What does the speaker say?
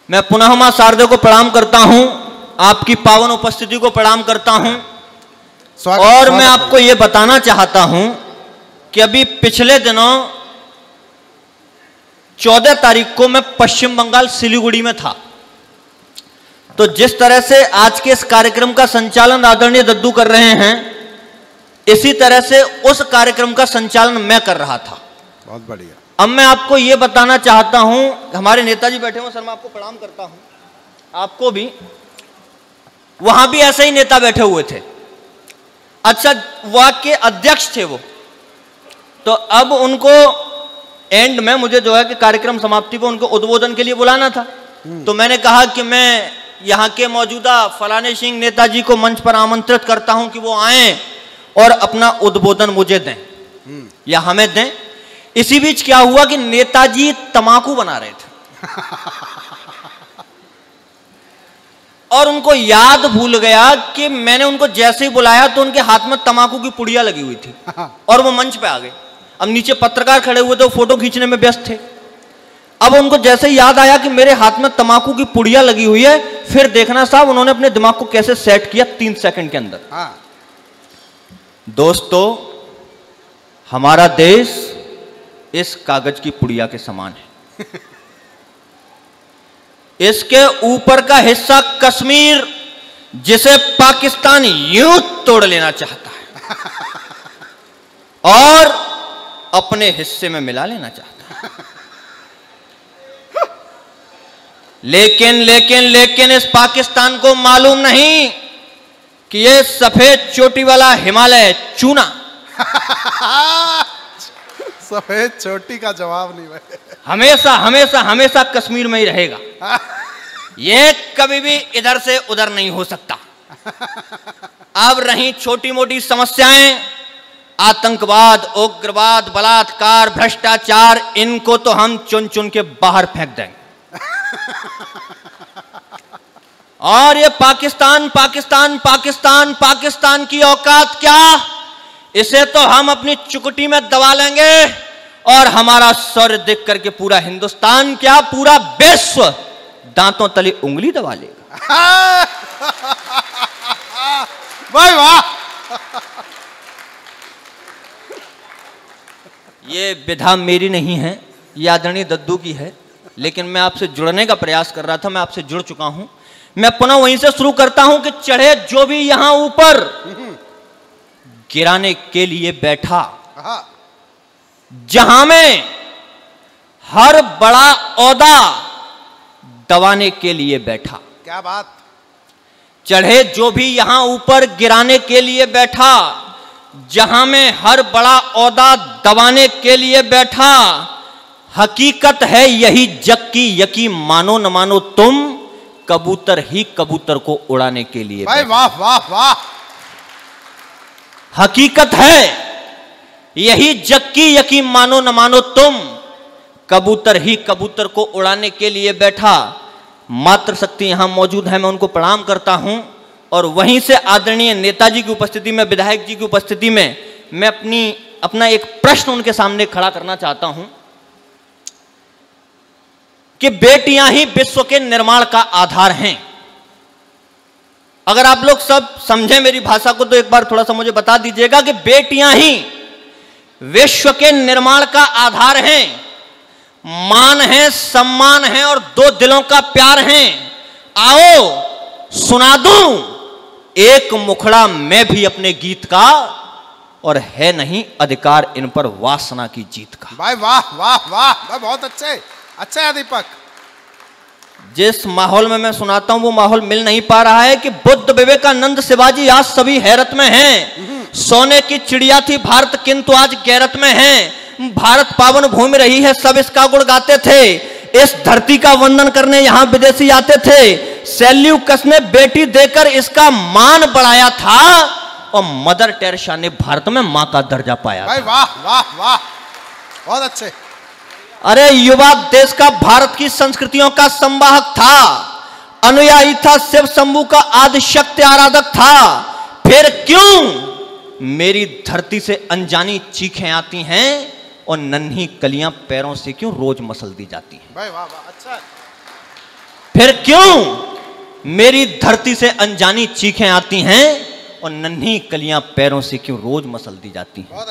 मैं पुनः मां शारदा को प्रणाम करता हूं, आपकी पावन उपस्थिति को प्रणाम करता हूं। और मैं आपको यह बताना चाहता हूं कि अभी पिछले दिनों 14 तारीख को मैं पश्चिम बंगाल सिलीगुड़ी में था। तो जिस तरह से आज के इस कार्यक्रम का संचालन आदरणीय दद्दू कर रहे हैं, इसी तरह से उस कार्यक्रम का संचालन मैं कर रहा था। बहुत बढ़िया। अब मैं आपको यह बताना चाहता हूं, हमारे नेताजी बैठे हुए, सर मैं आपको प्रणाम करता हूं, आपको भी। वहां भी ऐसे ही नेता बैठे हुए थे। अच्छा, वहां के अध्यक्ष थे वो। तो अब उनको एंड में मुझे जो है कि कार्यक्रम समाप्ति पर उनको उद्बोधन के लिए बुलाना था। तो मैंने कहा कि मैं यहां के मौजूदा फलाने सिंह नेताजी को मंच पर आमंत्रित करता हूं कि वो आए और अपना उद्बोधन मुझे दें या हमें दें। इसी बीच क्या हुआ कि नेताजी तंबाकू बना रहे थे और उनको याद भूल गया कि मैंने उनको जैसे ही बुलाया तो उनके हाथ में तंबाकू की पुड़िया लगी हुई थी और वो मंच पे आ गए। अब नीचे पत्रकार खड़े हुए थे, वो फोटो खींचने में व्यस्त थे। अब उनको जैसे ही याद आया कि मेरे हाथ में तंबाकू की पुड़िया लगी हुई है, फिर देखना साहब उन्होंने अपने दिमाग को कैसे सेट किया 3 सेकंड के अंदर। दोस्तों, हमारा देश इस कागज की पुड़िया के समान है। इसके ऊपर का हिस्सा कश्मीर, जिसे पाकिस्तान यूं तोड़ लेना चाहता है और अपने हिस्से में मिला लेना चाहता है। लेकिन लेकिन लेकिन इस पाकिस्तान को मालूम नहीं कि यह सफेद चोटी वाला हिमालय चूना सफेद चोटी का जवाब नहीं भाई। हमेशा हमेशा हमेशा कश्मीर में ही रहेगा। यह कभी भी इधर से उधर नहीं हो सकता। अब रही छोटी मोटी समस्याएं, आतंकवाद, उग्रवाद, बलात्कार, भ्रष्टाचार, इनको तो हम चुन चुन के बाहर फेंक देंगे। और ये पाकिस्तान पाकिस्तान पाकिस्तान पाकिस्तान की औकात क्या, इसे तो हम अपनी चुकटी में दबा लेंगे और हमारा शौर्य देख करके पूरा हिंदुस्तान क्या पूरा विश्व दांतों तले उंगली दबा लेगा। भाई वाह। ये विधा मेरी नहीं है, ये आदरणीय दद्दू की है। लेकिन मैं आपसे जुड़ने का प्रयास कर रहा था, मैं आपसे जुड़ चुका हूं। मैं पुनः वहीं से शुरू करता हूं कि चढ़े जो भी यहां ऊपर गिराने के लिए बैठा, जहां में हर बड़ा औदा दबाने के लिए बैठा। क्या बात। चढ़े जो भी यहां ऊपर गिराने के लिए बैठा, जहां में हर बड़ा औदा दबाने के लिए बैठा। हकीकत है यही जग की, यकीन मानो न मानो तुम, कबूतर ही कबूतर को उड़ाने के लिए। भाई वाह वाह वाह। हकीकत है यही जग की, यकीन मानो न मानो तुम, कबूतर ही कबूतर को उड़ाने के लिए बैठा। मातृशक्ति यहां मौजूद है, मैं उनको प्रणाम करता हूं। और वहीं से आदरणीय नेताजी की उपस्थिति में, विधायक जी की उपस्थिति में, मैं अपना एक प्रश्न उनके सामने खड़ा करना चाहता हूं कि बेटियां ही विश्व के निर्माण का आधार हैं। अगर आप लोग सब समझें मेरी भाषा को तो एक बार थोड़ा सा मुझे बता दीजिएगा कि बेटियां ही विश्व के निर्माण का आधार हैं, मान है, सम्मान है और 2 दिलों का प्यार है। आओ सुना दूं एक मुखड़ा मैं भी अपने गीत का, और है नहीं अधिकार इन पर वासना की जीत का। भाई वाह वाह वाह, बहुत अच्छे अच्छा है दीपक। जिस माहौल में मैं सुनाता हूं वो माहौल मिल नहीं पा रहा है कि बुद्ध, विवेकानंद, शिवाजी आज सभी हैरत में हैं। सोने की चिड़िया थी भारत किंतु आज गैरत में है। भारत पावन भूमि रही है, सब इसका गुण गाते थे। इस धरती का वंदन करने यहां विदेशी आते थे। सेल्यूकस ने बेटी देकर इसका मान बढ़ाया था और मदर टेरेसा ने भारत में मां का दर्जा पाया। भाई वाह वाह वाह, बहुत अच्छे। अरे युवा देश का भारत की संस्कृतियों का संवाहक था, अनुयायी था, शिव शंभू का आदि शक्ति आराधक था। फिर क्यों मेरी धरती से अनजानी चीखें आती हैं और नन्ही कलियां पैरों से क्यों रोज मसल दी जाती हैं? भाई वाह वाह, अच्छा। फिर क्यों मेरी धरती से अनजानी चीखें आती हैं और नन्ही कलियां पैरों से क्यों रोज मसल दी जाती हैं।